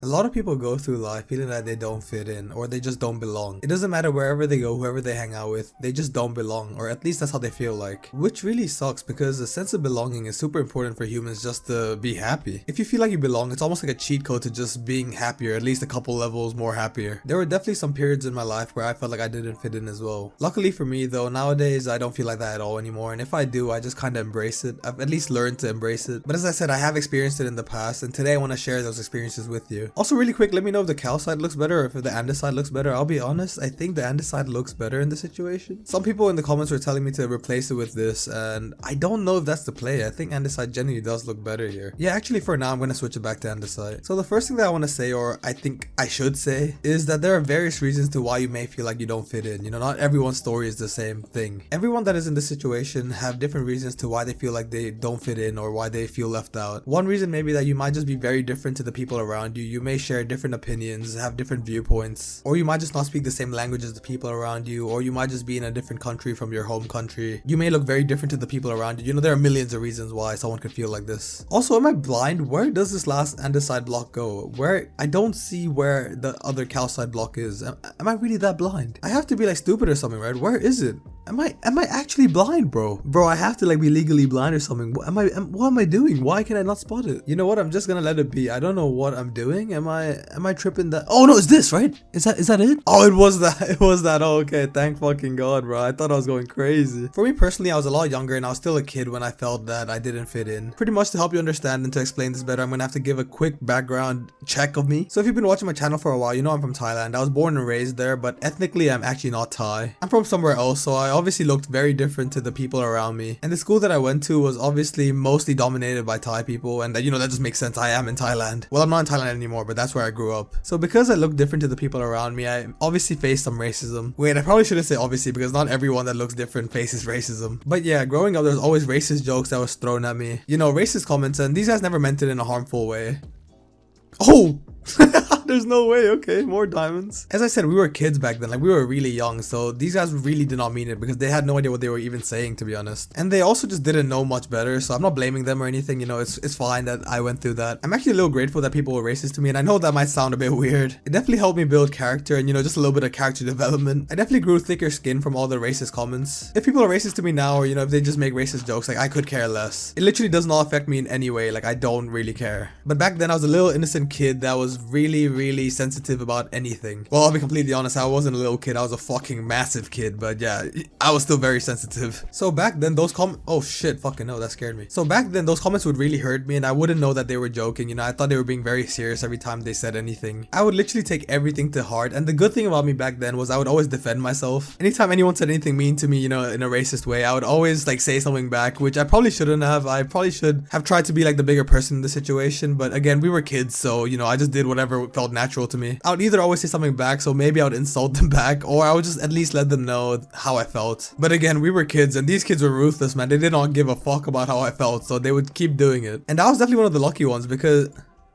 A lot of people go through life feeling that they don't fit in or they just don't belong. It doesn't matter wherever they go, whoever they hang out with, they just don't belong, or at least that's how they feel like. Which really sucks because a sense of belonging is super important for humans just to be happy. If you feel like you belong, it's almost like a cheat code to just being happier, at least a couple levels more happier. There were definitely some periods in my life where I felt like I didn't fit in as well. Luckily for me though, nowadays I don't feel like that at all anymore, and if I do, I just kind of embrace it. I've at least learned to embrace it. But as I said, I have experienced it in the past, and today I want to share those experiences with you. Also really quick, let me know if the cow side looks better or if the andesite looks better. I'll be honest, I think the andesite looks better in this situation. Some people in the comments were telling me to replace it with this, and I don't know if that's the play. I think andesite genuinely does look better here. Yeah, actually for now I'm going to switch it back to andesite. So the first thing that I want to say, or I think I should say, is that there are various reasons to why you may feel like you don't fit in. You know, not everyone's story is the same thing. Everyone that is in this situation have different reasons to why they feel like they don't fit in or why they feel left out. One reason may be that you might just be very different to the people around you. You may share different opinions, have different viewpoints, or you might just not speak the same language as the people around you, or you might just be in a different country from your home country. You may look very different to the people around you. You know, there are millions of reasons why someone could feel like this. Also, am I blind? Where does this last andesite block go? I don't see where the other calcite block is. Am I really that blind? I have to be like stupid or something, right? Where is it? Am I actually blind, bro? Bro, I have to like be legally blind or something. What am I doing? Why can I not spot it? You know what? I'm just gonna let it be. I don't know what I'm doing. Am I tripping that? Oh no, it's this, right? Is that it? Oh, it was that. It was that. Oh, okay. Thank fucking God, bro. I thought I was going crazy. For me personally, I was a lot younger and I was still a kid when I felt that I didn't fit in. Pretty much to help you understand and to explain this better, I'm gonna have to give a quick background check of me. So if you've been watching my channel for a while, you know I'm from Thailand. I was born and raised there, but ethnically I'm actually not Thai. I'm from somewhere else, so I obviously looked very different to the people around me. And the school that I went to was obviously mostly dominated by Thai people, and you know, that just makes sense. I am in Thailand. Well, I'm not in Thailand anymore, but that's where I grew up. So because I look different to the people around me, I obviously faced some racism. Wait, I probably shouldn't say obviously because not everyone that looks different faces racism. But yeah, growing up, there's always racist jokes that was thrown at me. You know, racist comments, and these guys never meant it in a harmful way. Oh! There's no way. Okay, more diamonds. As I said, we were kids back then, like we were really young, so these guys really did not mean it because they had no idea what they were even saying, to be honest. And they also just didn't know much better, so I'm not blaming them or anything. You know, it's fine that I went through that. I'm actually a little grateful that people were racist to me, and I know that might sound a bit weird. It definitely helped me build character and, you know, just a little bit of character development. I definitely grew thicker skin from all the racist comments. If people are racist to me now, or you know, if they just make racist jokes, like I could care less. It literally does not affect me in any way. Like I don't really care. But back then I was a little innocent kid that was really sensitive about anything. Well, I'll be completely honest, I wasn't a little kid, I was a fucking massive kid, but yeah, I was still very sensitive. So back then those oh shit, fucking no, that scared me. So back then those comments would really hurt me, and I wouldn't know that they were joking. You know, I thought they were being very serious every time they said anything. I would literally take everything to heart, and the good thing about me back then was I would always defend myself. Anytime anyone said anything mean to me, you know, in a racist way, I would always like say something back, which I probably shouldn't have. I probably should have tried to be like the bigger person in the situation, but again, we were kids, so you know, I just did whatever felt natural to me. I would either always say something back, so maybe I would insult them back, or I would just at least let them know how I felt. But again, we were kids, and these kids were ruthless, man. They did not give a fuck about how I felt, so they would keep doing it. And I was definitely one of the lucky ones because...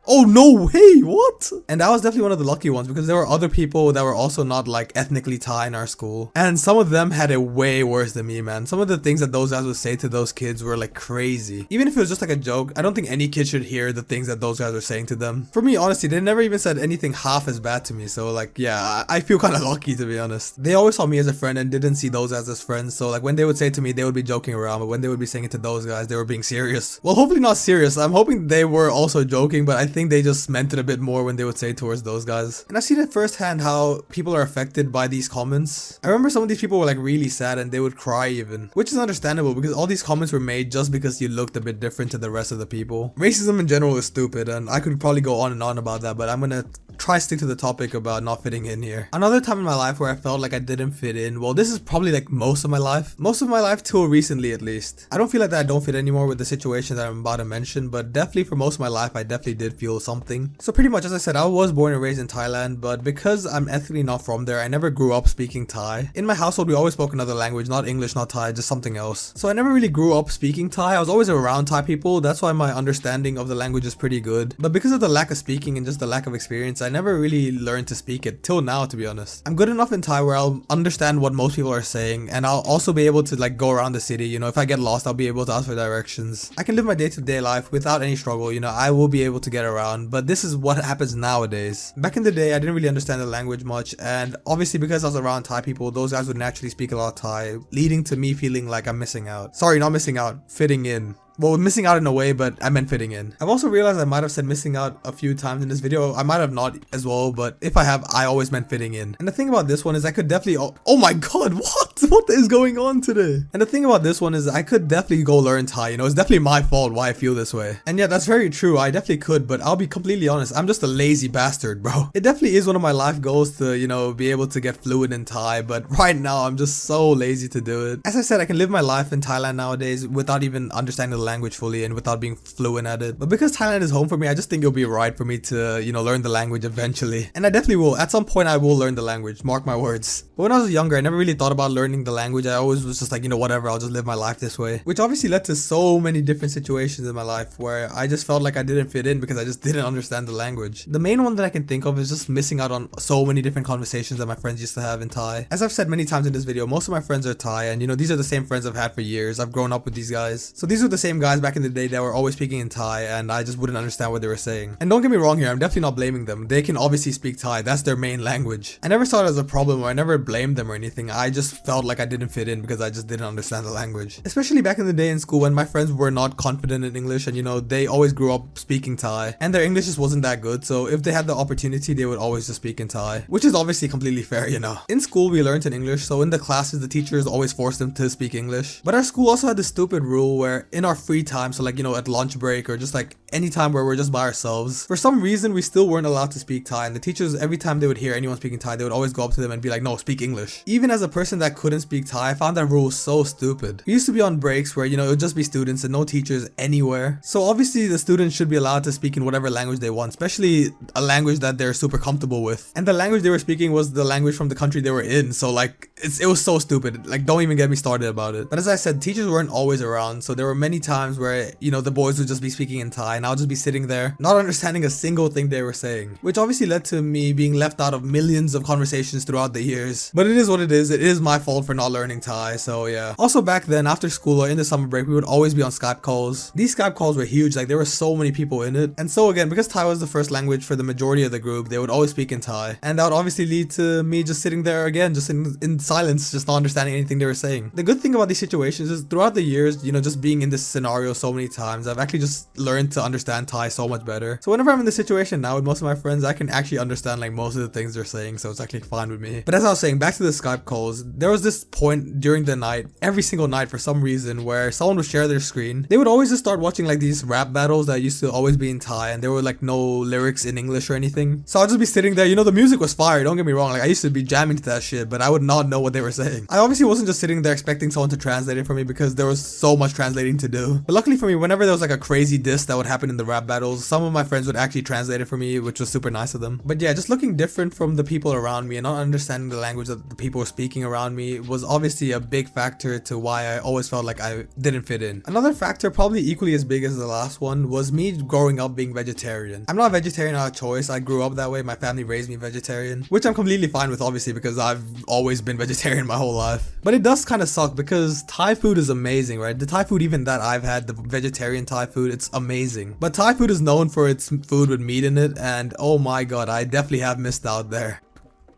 Oh no way, what? And I was definitely one of the lucky ones because there were other people that were also not like ethnically Thai in our school, and some of them had it way worse than me, man. Some of the things that those guys would say to those kids were like crazy. Even if it was just like a joke, I don't think any kid should hear the things that those guys were saying to them. For me, honestly, they never even said anything half as bad to me, so like yeah, I feel kind of lucky, to be honest. They always saw me as a friend and didn't see those guys as friends, so like when they would say to me, they would be joking around, but when they would be saying it to those guys, they were being serious. Well, hopefully not serious. I'm hoping they were also joking, but I think they just meant it a bit more when they would say it towards those guys. And I've seen it firsthand how people are affected by these comments. I remember some of these people were like really sad and they would cry even, which is understandable because all these comments were made just because you looked a bit different to the rest of the people. Racism in general is stupid, and I could probably go on and on about that, but I'm gonna try stick to the topic about not fitting in here. Another time in my life where I felt like I didn't fit in, well, this is probably like most of my life till recently at least. I don't feel like that I don't fit anymore with the situation that I'm about to mention, but definitely for most of my life I definitely did feel something. So pretty much, as I said, I was born and raised in Thailand, but because I'm ethnically not from there, I never grew up speaking Thai. In my household we always spoke another language, not English, not Thai, just something else. So I never really grew up speaking Thai. I was always around Thai people, that's why my understanding of the language is pretty good. But because of the lack of speaking and just the lack of experience, I never really learned to speak it till now, to be honest. I'm good enough in Thai where I'll understand what most people are saying, and I'll also be able to like go around the city. You know, if I get lost, I'll be able to ask for directions. I can live my day-to-day life without any struggle. You know, I will be able to get around, but this is what happens nowadays. Back in the day, I didn't really understand the language much, and obviously because I was around Thai people, those guys would naturally speak a lot of Thai, leading to me feeling like I'm missing out. Sorry, not missing out, fitting in. Well, missing out in a way, but I meant fitting in. I've also realized I might have said missing out a few times in this video. I might have not as well, but if I have, I always meant fitting in. And the thing about this one is I could definitely... Oh my god, what? What is going on today? And the thing about this one is I could definitely go learn Thai. You know, it's definitely my fault why I feel this way. And yeah, that's very true. I definitely could, but I'll be completely honest. I'm just a lazy bastard, bro. It definitely is one of my life goals to, you know, be able to get fluent in Thai, but right now I'm just so lazy to do it. As I said, I can live my life in Thailand nowadays without even understanding the language fully and without being fluent at it. But because Thailand is home for me, I just think it'll be right for me to, you know, learn the language eventually. And I definitely will. At some point, I will learn the language. Mark my words. But when I was younger, I never really thought about learning the language. I always was just like, you know, whatever, I'll just live my life this way. Which obviously led to so many different situations in my life where I just felt like I didn't fit in because I just didn't understand the language. The main one that I can think of is just missing out on so many different conversations that my friends used to have in Thai. As I've said many times in this video, most of my friends are Thai, and you know, these are the same friends I've had for years. I've grown up with these guys. So these were the same guys back in the day that were always speaking in Thai, and I just wouldn't understand what they were saying. And don't get me wrong here, I'm definitely not blaming them. They can obviously speak Thai, that's their main language. I never saw it as a problem or I never blamed them or anything. I just felt like I didn't fit in because I just didn't understand the language. Especially back in the day in school when my friends were not confident in English, and you know, they always grew up speaking Thai and their English just wasn't that good, so if they had the opportunity they would always just speak in Thai, which is obviously completely fair, you know. In school we learned in English, so in the classes the teachers always forced them to speak English. But our school also had this stupid rule where in our free time, so like, you know, at lunch break or just like any time where we're just by ourselves, for some reason we still weren't allowed to speak Thai, and the teachers, every time they would hear anyone speaking Thai, they would always go up to them and be like, no, speak English. Even as a person that couldn't speak Thai, I found that rule so stupid. We used to be on breaks where, you know, it would just be students and no teachers anywhere, so obviously the students should be allowed to speak in whatever language they want, especially a language that they're super comfortable with. And the language they were speaking was the language from the country they were in, so like it was so stupid. Like, don't even get me started about it. But as I said, teachers weren't always around, so there were many times where, you know, the boys would just be speaking in Thai and I'll just be sitting there not understanding a single thing they were saying, which obviously led to me being left out of millions of conversations throughout the years. But it is what it is. It is my fault for not learning Thai, so yeah. Also back then, after school or in the summer break, we would always be on Skype calls. These Skype calls were huge, like there were so many people in it. And so again, because Thai was the first language for the majority of the group, they would always speak in Thai, and that would obviously lead to me just sitting there again, just in silence, just not understanding anything they were saying. The good thing about these situations is throughout the years, you know, just being in this scenario so many times, I've actually just learned to understand Thai so much better. So whenever I'm in this situation now with most of my friends, I can actually understand like most of the things they're saying, so it's actually fine with me. But as I was saying, back to the Skype calls, there was this point during the night, every single night for some reason, where someone would share their screen. They would always just start watching like these rap battles that used to always be in Thai, and there were like no lyrics in English or anything. So I'd just be sitting there, you know, the music was fire, don't get me wrong, like I used to be jamming to that shit, but I would not know what they were saying. I obviously wasn't just sitting there expecting someone to translate it for me because there was so much translating to do. But luckily for me, whenever there was like a crazy diss that would happen in the rap battles, some of my friends would actually translate it for me, which was super nice of them. But yeah, just looking different from the people around me and not understanding the language that the people were speaking around me was obviously a big factor to why I always felt like I didn't fit in. Another factor, probably equally as big as the last one, was me growing up being vegetarian. I'm not a vegetarian out of choice, I grew up that way, my family raised me vegetarian, which I'm completely fine with obviously because I've always been vegetarian my whole life. But it does kind of suck because Thai food is amazing, right? The Thai food even that I've had, the vegetarian Thai food, it's amazing. But Thai food is known for its food with meat in it, and oh my god, I definitely have missed out there.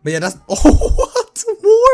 But yeah, that's... Oh, what? More?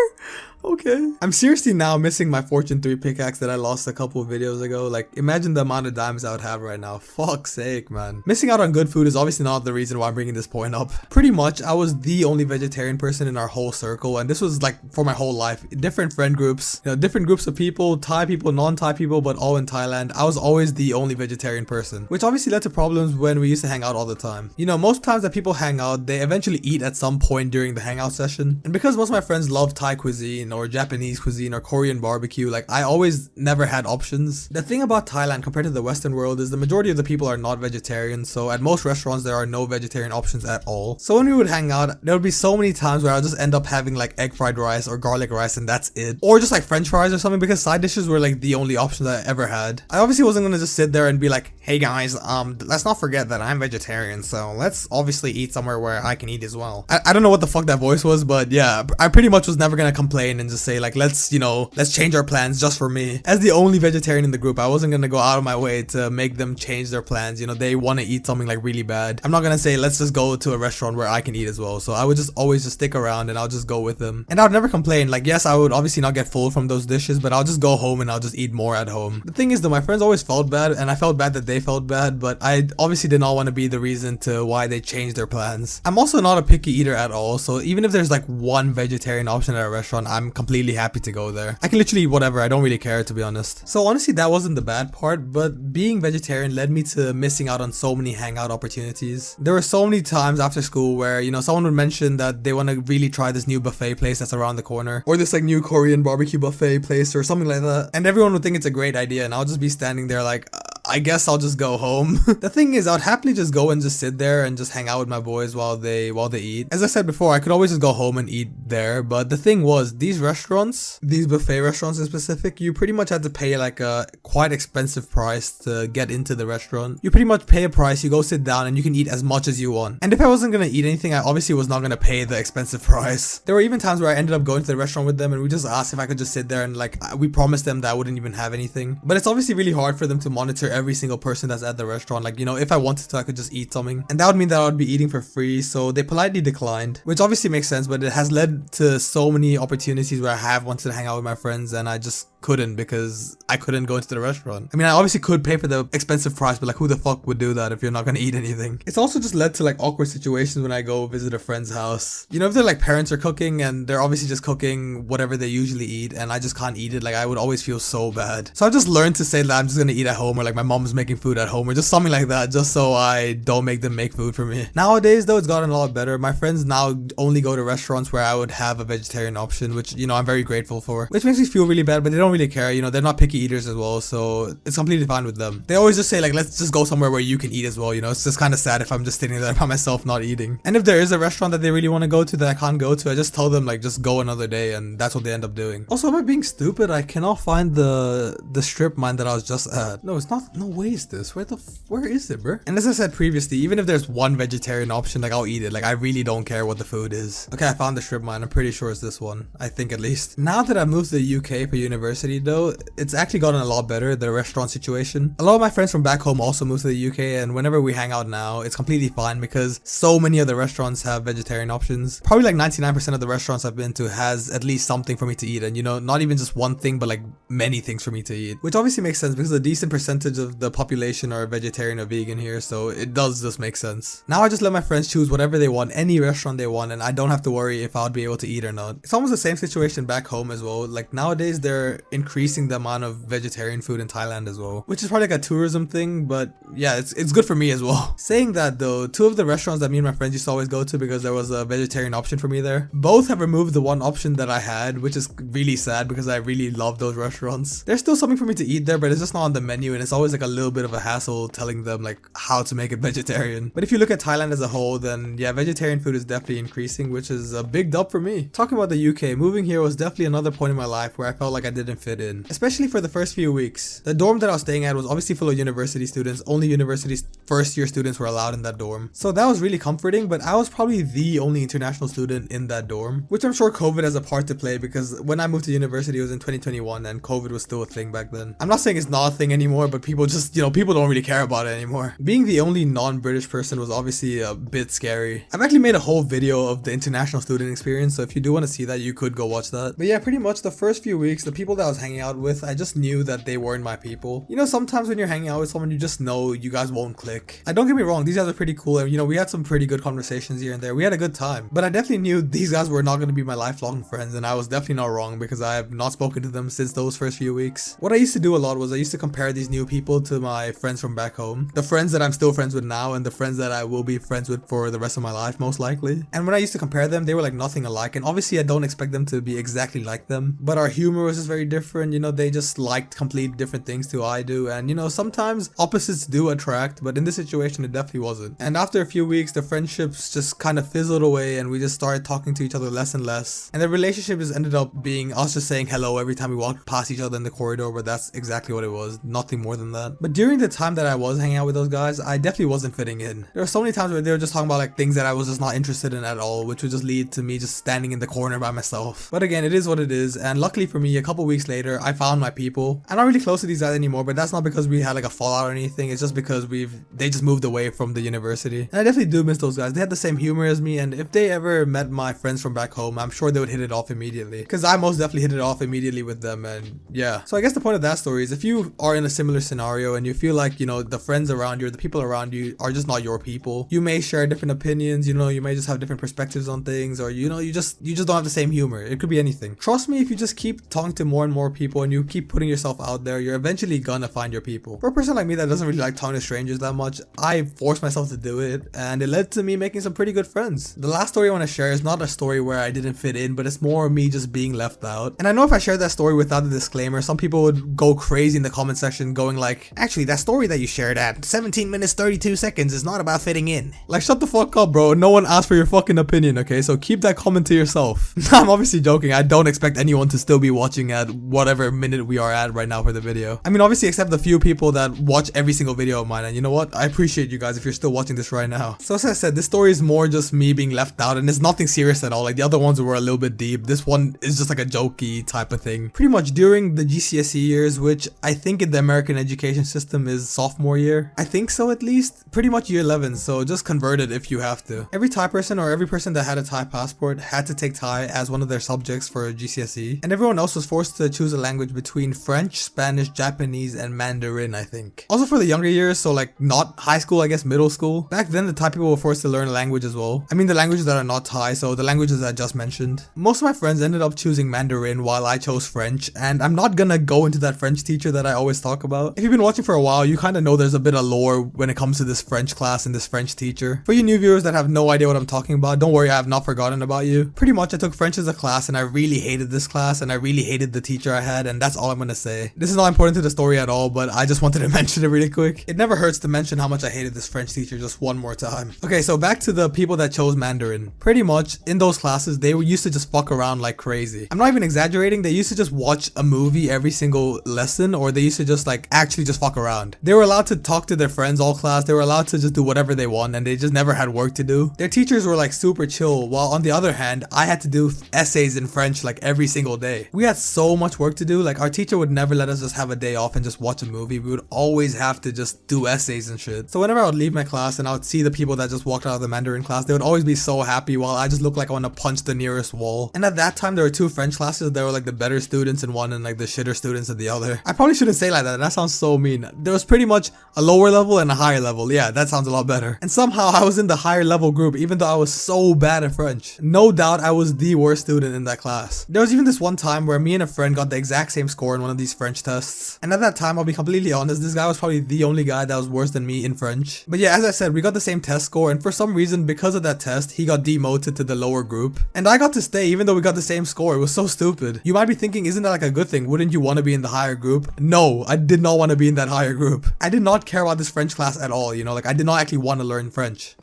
Okay. I'm seriously now missing my Fortune 3 pickaxe that I lost a couple of videos ago. Like, imagine the amount of diamonds I would have right now. Fuck's sake, man. Missing out on good food is obviously not the reason why I'm bringing this point up. Pretty much, I was the only vegetarian person in our whole circle, and this was like for my whole life. Different friend groups, you know, different groups of people, Thai people, non-Thai people, but all in Thailand. I was always the only vegetarian person, which obviously led to problems when we used to hang out all the time. You know, most times that people hang out, they eventually eat at some point during the hangout session. And because most of my friends love Thai cuisine, cuisine or Japanese cuisine or Korean barbecue. Like, I always never had options. The thing about Thailand compared to the Western world is the majority of the people are not vegetarian, so at most restaurants there are no vegetarian options at all. So when we would hang out, there would be so many times where I'll just end up having like egg fried rice or garlic rice and that's it. Or just like french fries or something, because side dishes were like the only options I ever had. I obviously wasn't gonna just sit there and be like, hey guys, let's not forget that I'm vegetarian, so let's obviously eat somewhere where I can eat as well. I don't know what the fuck that voice was, but yeah, I pretty much was never gonna complain and just say like, let's change our plans just for me. As the only vegetarian in the group, I wasn't gonna go out of my way to make them change their plans. You know, they want to eat something like really bad. I'm not gonna say let's just go to a restaurant where I can eat as well. So I would just always just stick around and I'll just go with them. And I would never complain. Like, yes, I would obviously not get full from those dishes, but I'll just go home and I'll just eat more at home. The thing is though, my friends always felt bad and I felt bad that they felt bad, but I obviously did not want to be the reason to why they changed their plans. I'm also not a picky eater at all, so even if there's like one vegetarian option at a restaurant, I'm completely happy to go there. I can literally eat whatever, I don't really care, to be honest. So honestly, that wasn't the bad part, but being vegetarian led me to missing out on so many hangout opportunities. There were so many times after school where, you know, someone would mention that they want to really try this new buffet place that's around the corner, or this like new Korean barbecue buffet place or something like that, and everyone would think it's a great idea and I'll just be standing there like, I guess I'll just go home. The thing is, I'd happily just go and just sit there and just hang out with my boys while they eat. As I said before, I could always just go home and eat there, but the thing was, these restaurants, these buffet restaurants in specific, you pretty much had to pay like a quite expensive price to get into the restaurant. You pretty much pay a price, you go sit down and you can eat as much as you want. And if I wasn't gonna eat anything, I obviously was not gonna pay the expensive price. There were even times where I ended up going to the restaurant with them and we just asked if I could just sit there and like, we promised them that I wouldn't even have anything. But it's obviously really hard for them to monitor every single person that's at the restaurant. Like, you know, if I wanted to, I could just eat something, and that would mean that I would be eating for free, so they politely declined, which obviously makes sense, but it has led to so many opportunities where I have wanted to hang out with my friends and I just couldn't because I couldn't go into the restaurant. I mean, I obviously could pay for the expensive price, but like, who the fuck would do that if you're not gonna eat anything? It's also just led to like awkward situations when I go visit a friend's house. You know, if their like parents are cooking and they're obviously just cooking whatever they usually eat and I just can't eat it, like I would always feel so bad. So I just learned to say that I'm just gonna eat at home, or like my mom's making food at home, or just something like that, just so I don't make them make food for me. Nowadays though, it's gotten a lot better. My friends now only go to restaurants where I would have a vegetarian option, which, you know, I'm very grateful for, which makes me feel really bad, but they don't really care. You know, they're not picky eaters as well, so it's completely fine with them. They always just say like, let's just go somewhere where you can eat as well. You know, it's just kind of sad if I'm just sitting there by myself not eating. And if there is a restaurant that they really want to go to that I can't go to, I just tell them like, just go another day, and that's what they end up doing. Also, am I being stupid? I cannot find the strip mine that I was just at. No, it's not. No way is this. Where is it, bro? And as I said previously, even if there's one vegetarian option, like I'll eat it. Like I really don't care what the food is. Okay, I found the strip mine. I'm pretty sure it's this one. I think at least. Now that I moved to the UK for university though, it's actually gotten a lot better, the restaurant situation. A lot of my friends from back home also moved to the UK, and whenever we hang out now, it's completely fine because so many of the restaurants have vegetarian options. Probably like 99% of the restaurants I've been to has at least something for me to eat, and you know, not even just one thing, but like many things for me to eat, which obviously makes sense because a decent percentage of the population are vegetarian or vegan here, so it does just make sense. Now I just let my friends choose whatever they want, any restaurant they want, and I don't have to worry if I'll be able to eat or not. It's almost the same situation back home as well. Like nowadays they're increasing the amount of vegetarian food in Thailand as well, which is probably like a tourism thing, but yeah, it's good for me as well. Saying that though, two of the restaurants that me and my friends used to always go to because there was a vegetarian option for me there, both have removed the one option that I had, which is really sad because I really love those restaurants. There's still something for me to eat there, but it's just not on the menu, and it's always like a little bit of a hassle telling them like how to make it vegetarian. But if you look at Thailand as a whole, then yeah, vegetarian food is definitely increasing, which is a big dub for me. Talking about the UK, moving here was definitely another point in my life where I felt like I didn't fit in, especially for the first few weeks. The dorm that I was staying at was obviously full of university students. Only university's first year students were allowed in that dorm, so that was really comforting, but I was probably the only international student in that dorm, which I'm sure COVID has a part to play because when I moved to university it was in 2021 and COVID was still a thing back then. I'm not saying it's not a thing anymore, but people just, you know, people don't really care about it anymore. Being the only non-British person was obviously a bit scary. I've actually made a whole video of the international student experience, so if you do want to see that, you could go watch that. But yeah, pretty much the first few weeks, the people that I was hanging out with, I just knew that they weren't my people. You know, sometimes when you're hanging out with someone, you just know you guys won't click. Don't get me wrong, these guys are pretty cool, and you know, we had some pretty good conversations here and there. We had a good time, but I definitely knew these guys were not going to be my lifelong friends, and I was definitely not wrong because I have not spoken to them since those first few weeks. What I used to do a lot was I used to compare these new people to my friends from back home, the friends that I'm still friends with now and the friends that I will be friends with for the rest of my life most likely. And when I used to compare them, they were like nothing alike, and obviously I don't expect them to be exactly like them, but our humor was just very different. You know, they just liked completely different things to I do, and you know, sometimes opposites do attract, but in this situation it definitely wasn't. And after a few weeks, the friendships just kind of fizzled away and we just started talking to each other less and less, and the relationship just ended up being us just saying hello every time we walked past each other in the corridor, but that's exactly what it was, nothing more than that. But during the time that I was hanging out with those guys, I definitely wasn't fitting in. There were so many times where they were just talking about like things that I was just not interested in at all, which would just lead to me just standing in the corner by myself. But again, it is what it is, and luckily for me, a couple weeks later, I found my people. I'm not really close to these guys anymore, but that's not because we had like a fallout or anything, it's just because they just moved away from the university. And I definitely do miss those guys. They had the same humor as me, and if they ever met my friends from back home, I'm sure they would hit it off immediately, because I most definitely hit it off immediately with them. And yeah, so I guess the point of that story is if you are in a similar scenario and you feel like, you know, the friends around you or the people around you are just not your people, you may share different opinions, you know, you may just have different perspectives on things, or you know, you just don't have the same humor. It could be anything. Trust me, if you just keep talking to more and more people and you keep putting yourself out there, you're eventually gonna find your people. For a person like me that doesn't really like talking to strangers that much, I forced myself to do it, and it led to me making some pretty good friends. The last story I want to share is not a story where I didn't fit in, but it's more me just being left out. And I know if I shared that story without the disclaimer, some people would go crazy in the comment section going like, actually that story that you shared at 17 minutes 32 seconds is not about fitting in. Like, shut the fuck up, bro. No one asked for your fucking opinion, okay? So keep that comment to yourself. I'm obviously joking. I don't expect anyone to still be watching at whatever minute we are at right now for the video. I mean, obviously except the few people that watch every single video of mine, and you know what? I appreciate you guys if you're still watching this right now. So as I said, this story is more just me being left out, and it's nothing serious at all. Like the other ones were a little bit deep. This one is just like a jokey type of thing. Pretty much during the GCSE years, which I think in the American education system is sophomore year. I think so, at least. Pretty much year 11, so just convert it if you have to. Every Thai person or every person that had a Thai passport had to take Thai as one of their subjects for GCSE, and everyone else was forced to choose a language between French, Spanish, Japanese, and Mandarin, I think. Also for the younger years, so like not high school, I guess middle school. Back then the Thai people were forced to learn a language as well. I mean the languages that are not Thai, so the languages I just mentioned. Most of my friends ended up choosing Mandarin while I chose French, and I'm not gonna go into that French teacher that I always talk about. If you've been watching for a while, you kind of know there's a bit of lore when it comes to this French class and this French teacher. For you new viewers that have no idea what I'm talking about, don't worry, I have not forgotten about you. Pretty much I took French as a class and I really hated this class and I really hated the teacher I had, and that's all I'm gonna say. This is not important to the story at all, but I just wanted to mention it really quick. It never hurts to mention how much I hated this French teacher just one more time. Okay, so back to the people that chose Mandarin. Pretty much in those classes, they used to just fuck around like crazy. I'm not even exaggerating, they used to just watch a movie every single lesson, or they used to just like actually just fuck around. They were allowed to talk to their friends all class, they were allowed to just do whatever they want, and they just never had work to do. Their teachers were like super chill, while on the other hand, I had to do essays in French like every single day. We had so much work to do, like our teacher would never let us just have a day off and just watch a movie. We would always have to just do essays and shit. So whenever I would leave my class and I would see the people that just walked out of the Mandarin class, they would always be so happy while I just looked like I want to punch the nearest wall. And at that time there were two French classes. There were like the better students in one and like the shitter students in the other. I probably shouldn't say like that, that sounds so mean. There was pretty much a lower level and a higher level. Yeah, that sounds a lot better. And somehow I was in the higher level group even though I was so bad at French. No doubt I was the worst student in that class. There was even this one time where me and a friend got the exact same score in one of these French tests. And at that time, I'll be completely honest, this guy was probably the only guy that was worse than me in French. But yeah, as I said, we got the same test score, and for some reason, because of that test, he got demoted to the lower group. And I got to stay even though we got the same score. It was so stupid. You might be thinking, isn't that like a good thing? Wouldn't you want to be in the higher group? No, I did not want to be in that higher group. I did not care about this French class at all, you know, like I did not actually want to learn French.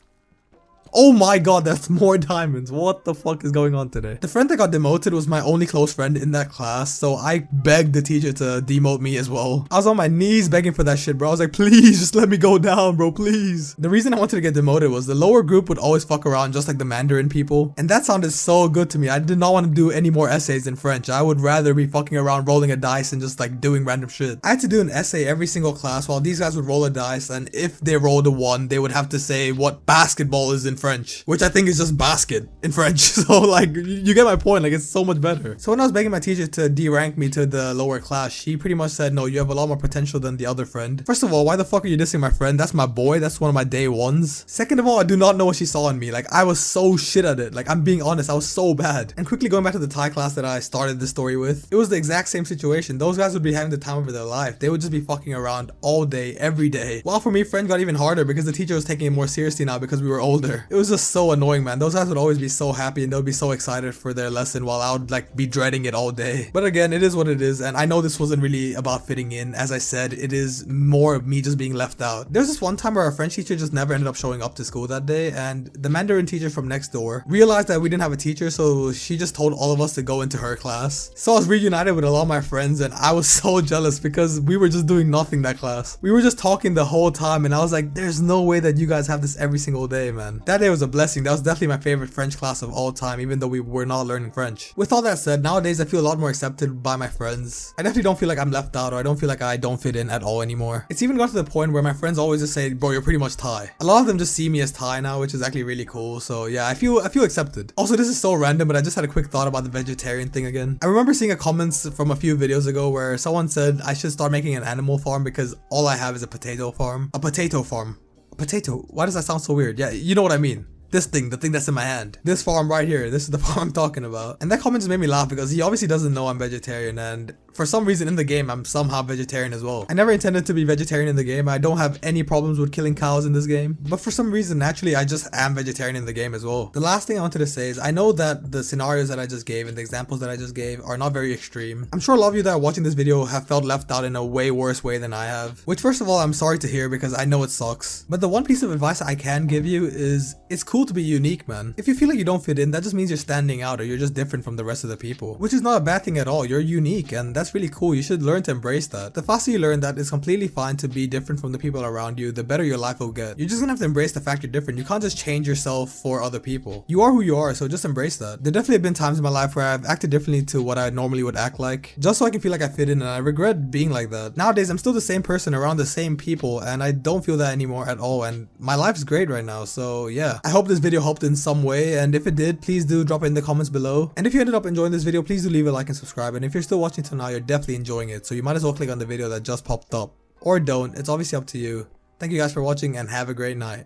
Oh my god, that's more diamonds. What the fuck is going on today? The friend that got demoted was my only close friend in that class, so I begged the teacher to demote me as well. I was on my knees begging for that shit, bro. I was like, please, just let me go down, bro, please. The reason I wanted to get demoted was the lower group would always fuck around just like the Mandarin people, and that sounded so good to me. I did not want to do any more essays in French. I would rather be fucking around rolling a dice and just like doing random shit. I had to do an essay every single class while these guys would roll a dice, and if they rolled a 1, they would have to say what basketball is in French, which I think is just basket in French. So like, you get my point, like it's so much better. So when I was begging my teacher to de-rank me to the lower class, she pretty much said, no, you have a lot more potential than the other friend. First of all, why the fuck are you dissing my friend? That's my boy. That's one of my day ones. Second of all, I do not know what she saw in me. Like, I was so shit at it. Like, I'm being honest, I was so bad. And quickly going back to the Thai class that I started this story with, it was the exact same situation. Those guys would be having the time of their life. They would just be fucking around all day, every day. While for me, French got even harder because the teacher was taking it more seriously now because we were older. It was just so annoying, man. Those guys would always be so happy and they would be so excited for their lesson while I would like be dreading it all day. But again, it is what it is, and I know this wasn't really about fitting in. As I said, it is more of me just being left out. There was this one time where our French teacher just never ended up showing up to school that day, and the Mandarin teacher from next door realized that we didn't have a teacher, so she just told all of us to go into her class. So I was reunited with a lot of my friends, and I was so jealous because we were just doing nothing that class. We were just talking the whole time, and I was like, there's no way that you guys have this every single day, man. That day was a blessing. That was definitely my favorite French class of all time, even though we were not learning French. With all that said, nowadays I feel a lot more accepted by my friends. I definitely don't feel like I'm left out, or I don't feel like I don't fit in at all anymore. It's even got to the point where my friends always just say, bro, you're pretty much Thai. A lot of them just see me as Thai now, which is actually really cool. So yeah, I feel accepted. Also, this is so random, but I just had a quick thought about the vegetarian thing again. I remember seeing a comments from a few videos ago where someone said I should start making an animal farm because all I have is a potato farm. A potato farm. A potato. Why does that sound so weird? Yeah, you know what I mean. This thing, the thing that's in my hand. This farm right here. This is the farm I'm talking about. And that comment just made me laugh because he obviously doesn't know I'm vegetarian, and for some reason in the game, I'm somehow vegetarian as well. I never intended to be vegetarian in the game. I don't have any problems with killing cows in this game. But for some reason, naturally, I just am vegetarian in the game as well. The last thing I wanted to say is I know that the scenarios that I just gave and the examples that I just gave are not very extreme. I'm sure a lot of you that are watching this video have felt left out in a way worse way than I have. Which first of all, I'm sorry to hear because I know it sucks. But the one piece of advice I can give you is it's cool to be unique, man. If you feel like you don't fit in, that just means you're standing out or you're just different from the rest of the people. Which is not a bad thing at all. You're unique and that's really cool. You should learn to embrace that. The faster you learn that it's completely fine to be different from the people around you, the better your life will get. You're just gonna have to embrace the fact you're different. You can't just change yourself for other people. You are who you are, so just embrace that. There definitely have been times in my life where I've acted differently to what I normally would act like, just so I can feel like I fit in, and I regret being like that. Nowadays, I'm still the same person around the same people, and I don't feel that anymore at all, and my life's great right now, so yeah. I hope this video helped in some way, and if it did, please do drop it in the comments below. And if you ended up enjoying this video, please do leave a like and subscribe, and if you're still watching till now, you're definitely enjoying it, so you might as well click on the video that just popped up. Or don't, it's obviously up to you. Thank you guys for watching and have a great night.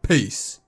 Peace.